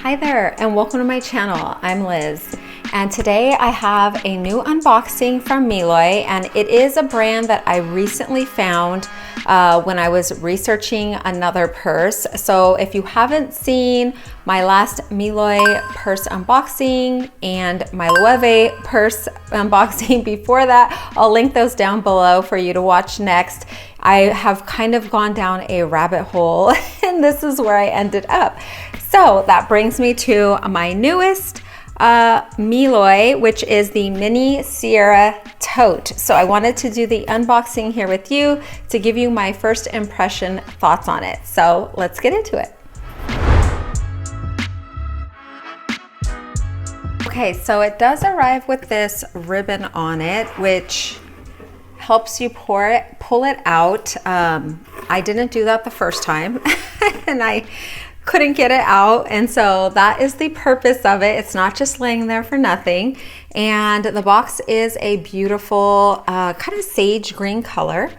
Hi there and welcome to my channel. I'm Liz and today I have a new unboxing from Mlouye, and it is a brand that I recently found when I was researching another purse. So if you haven't seen my last Mlouye purse unboxing and my Mlouye purse unboxing before that, I'll link those down below for you to watch next. I have kind of gone down a rabbit hole and this is where I ended up. So that brings me to my newest Mlouye, which is the Mini Sera Tote. So I wanted to do the unboxing here with you to give you my first impression thoughts on it. So let's get into it. Okay, so it does arrive with this ribbon on it, which helps you pull it out. I didn't do that the first time and I couldn't get it out, and so that is the purpose of it. It's not just laying there for nothing. And the box is a beautiful kind of sage green color.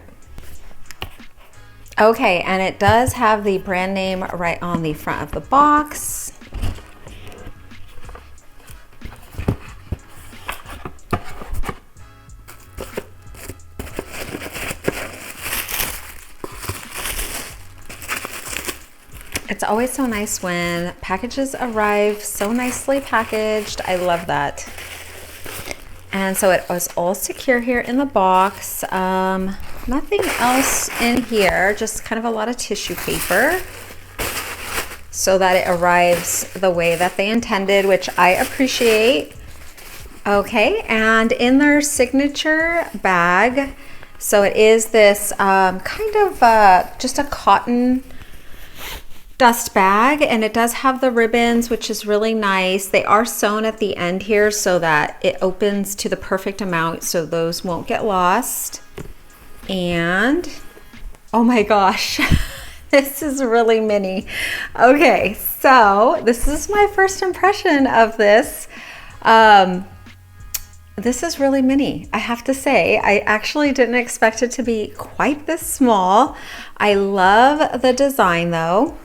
Okay, and it does have the brand name right on the front of the box. It's always so nice when packages arrive so nicely packaged. I love that. And so it was all secure here in the box. Nothing else in here, just kind of a lot of tissue paper so that it arrives the way that they intended, which I appreciate. Okay, and in their signature bag, so it is this kind of just a cotton dust bag, and it does have the ribbons, which is really nice. They are sewn at the end here so that it opens to the perfect amount so those won't get lost. And oh my gosh, this is really mini. Okay, so this is my first impression of this. This is really mini, I have to say. I actually didn't expect it to be quite this small. I love the design though.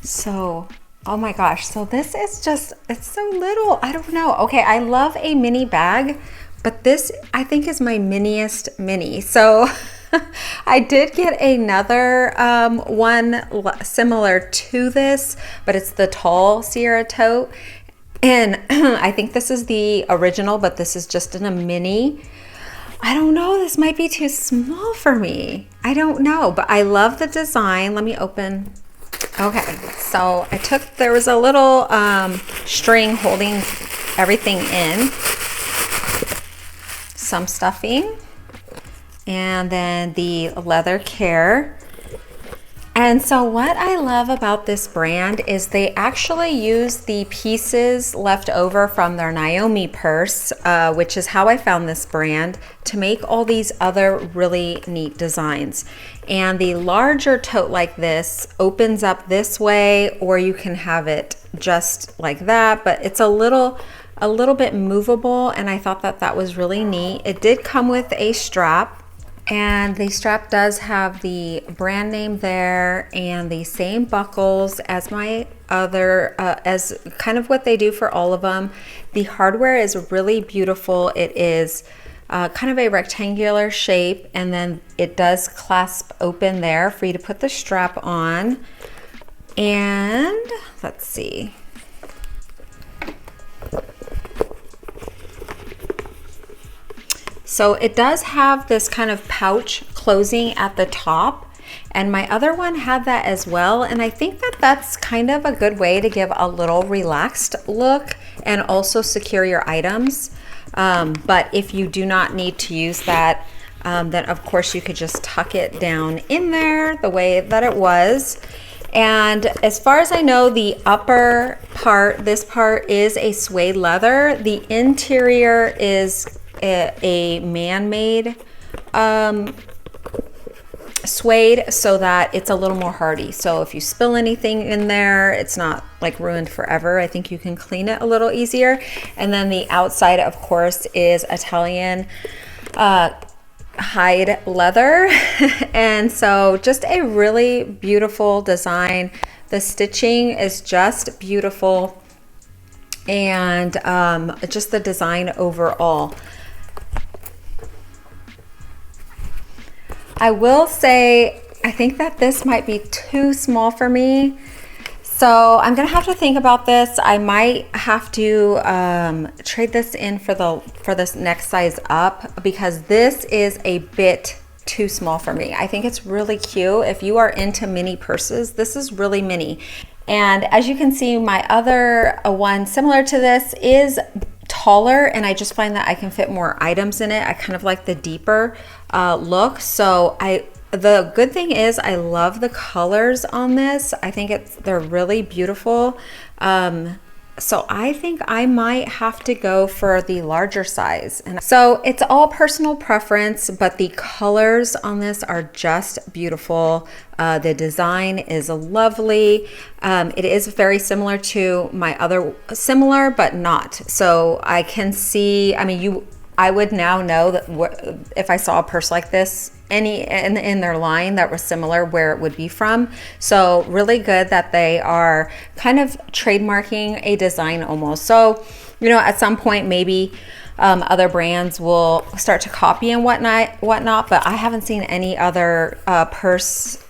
So, oh my gosh, so this is just, it's so little, I don't know. Okay, I love a mini bag, but this I think is my miniest mini. So I did get another one similar to this, but it's the tall Sera Tote. And I think this is the original, but this is just in a mini. I don't know, this might be too small for me. I don't know, but I love the design. Let me open. Okay, so there was a little string holding everything in, some stuffing, and then the leather care. And so what I love about this brand is they actually use the pieces left over from their Naomi purse, which is how I found this brand, to make all these other really neat designs. And the larger tote like this opens up this way, or you can have it just like that, but it's a little bit movable, and I thought that that was really neat. It did come with a strap, and the strap does have the brand name there and the same buckles as my other, as kind of what they do for all of them. The hardware is really beautiful. It is kind of a rectangular shape, and then it does clasp open there for you to put the strap on. And let's see. So it does have this kind of pouch closing at the top, and my other one had that as well. And I think that that's kind of a good way to give a little relaxed look and also secure your items. But if you do not need to use that, then of course you could just tuck it down in there the way that it was. And as far as I know, the upper part, this part is a suede leather. The interior is a man-made suede, so that it's a little more hardy. So if you spill anything in there, it's not like ruined forever. I think you can clean it a little easier. And then the outside, of course, is Italian hide leather. And so just a really beautiful design. The stitching is just beautiful, and just the design overall. I will say, I think that this might be too small for me. So I'm gonna have to think about this. I might have to trade this in for this next size up, because this is a bit too small for me. I think it's really cute. If you are into mini purses, this is really mini. And as you can see, my other one similar to this is taller, and I just find that I can fit more items in it. I kind of like the deeper look. So the good thing is I love the colors on this. I think they're really beautiful. So I think I might have to go for the larger size. And so it's all personal preference, but the colors on this are just beautiful. The design is lovely. It is very similar to my other, similar but not. So I can see, I mean, I would now know that if I saw a purse like this, any in their line that was similar, where it would be from. So really good that they are kind of trademarking a design almost. So, you know, at some point maybe other brands will start to copy and whatnot, but I haven't seen any other purse,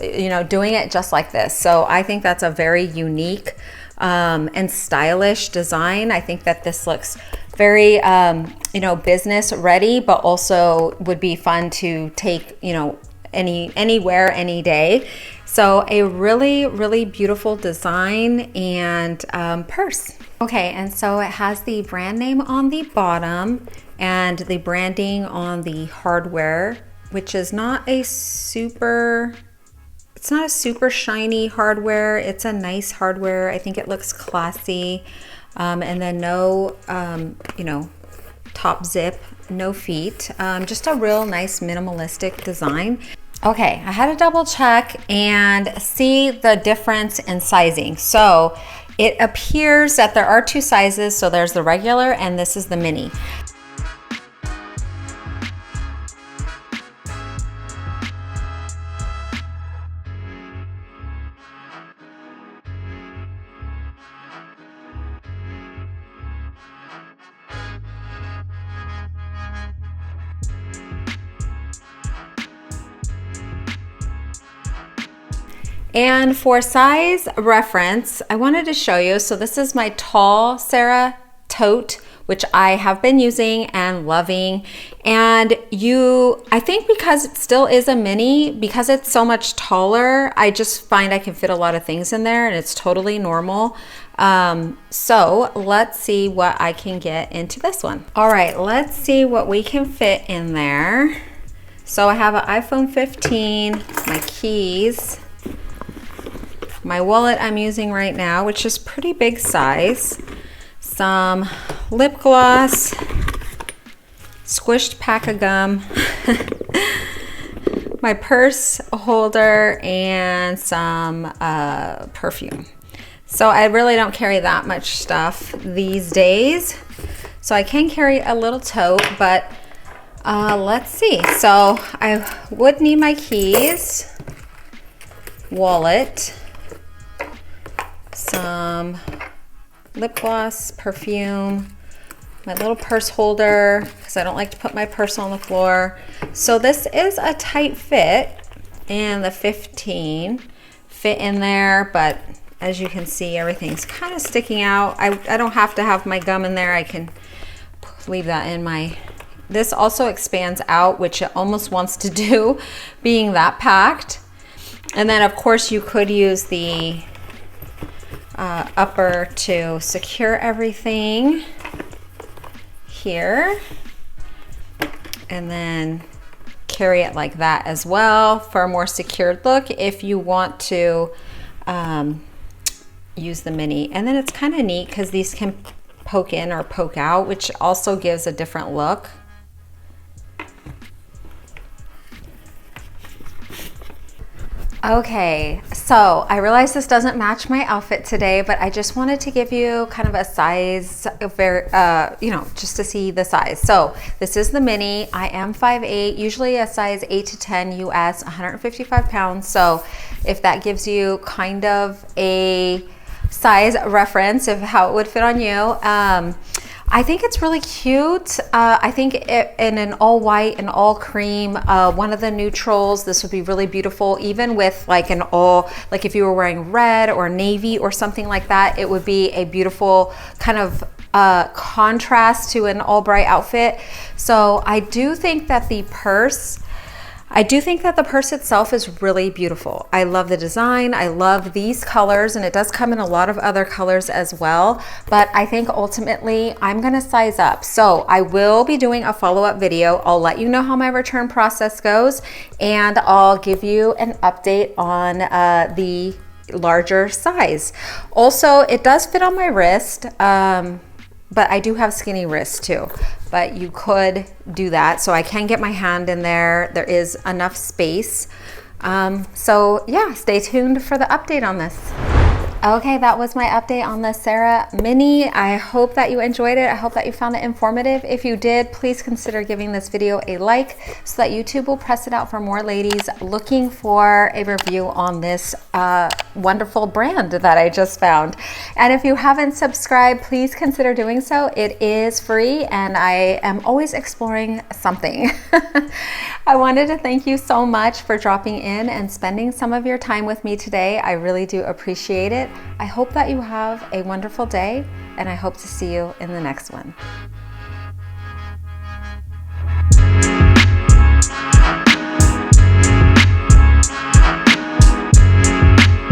you know, doing it just like this. So I think that's a very unique and stylish design. I think that this looks very, you know, business ready, but also would be fun to take, you know, anywhere, any day. So a really, really beautiful design and purse. Okay, and so it has the brand name on the bottom and the branding on the hardware, which is not a super, it's not a super shiny hardware. It's a nice hardware. I think it looks classy. And then no, you know, top zip, no feet, just a real nice minimalistic design. Okay, I had to double check and see the difference in sizing. So it appears that there are two sizes. So there's the regular and this is the mini. And for size reference, I wanted to show you, so this is my tall Sera Tote, which I have been using and loving. And I think because it still is a mini, because it's so much taller, I just find I can fit a lot of things in there and it's totally normal. So let's see what I can get into this one. All right, let's see what we can fit in there. So I have an iPhone 15, my keys, my wallet I'm using right now, which is pretty big size, some lip gloss, squished pack of gum, my purse holder, and some perfume. So I really don't carry that much stuff these days. So I can carry a little tote, but let's see. So I would need my keys, wallet, some lip gloss, perfume, my little purse holder, because I don't like to put my purse on the floor. So this is a tight fit, and the 15 fit in there, but as you can see, everything's kind of sticking out. I don't have to have my gum in there. I can leave that in my, this also expands out, which it almost wants to do, being that packed. And then of course you could use the upper to secure everything here, and then carry it like that as well for a more secured look if you want to use the mini. And then it's kind of neat because these can poke in or poke out, which also gives a different look. Okay, So I realize this doesn't match my outfit today, but I just wanted to give you kind of a size, just to see the size. So this is the mini. I am 5'8", usually a size 8 to 10 US, 155 pounds. So if that gives you kind of a size reference of how it would fit on you. I think it's really cute. I think in an all white and all cream, one of the neutrals, this would be really beautiful. Even with like an all, like if you were wearing red or navy or something like that, it would be a beautiful kind of contrast to an all bright outfit. So I do think that the purse itself is really beautiful. I love the design. I love these colors, and it does come in a lot of other colors as well. But I think ultimately I'm gonna size up. So I will be doing a follow-up video. I'll let you know how my return process goes, and I'll give you an update on the larger size. Also, it does fit on my wrist. But I do have skinny wrists too, but you could do that. So I can get my hand in there. There is enough space. So yeah, stay tuned for the update on this. Okay, that was my update on the Sera Mini. I hope that you enjoyed it. I hope that you found it informative. If you did, please consider giving this video a like so that YouTube will press it out for more ladies looking for a review on this wonderful brand that I just found. And if you haven't subscribed, please consider doing so. It is free, and I am always exploring something. I wanted to thank you so much for dropping in and spending some of your time with me today. I really do appreciate it. I hope that you have a wonderful day, and I hope to see you in the next one.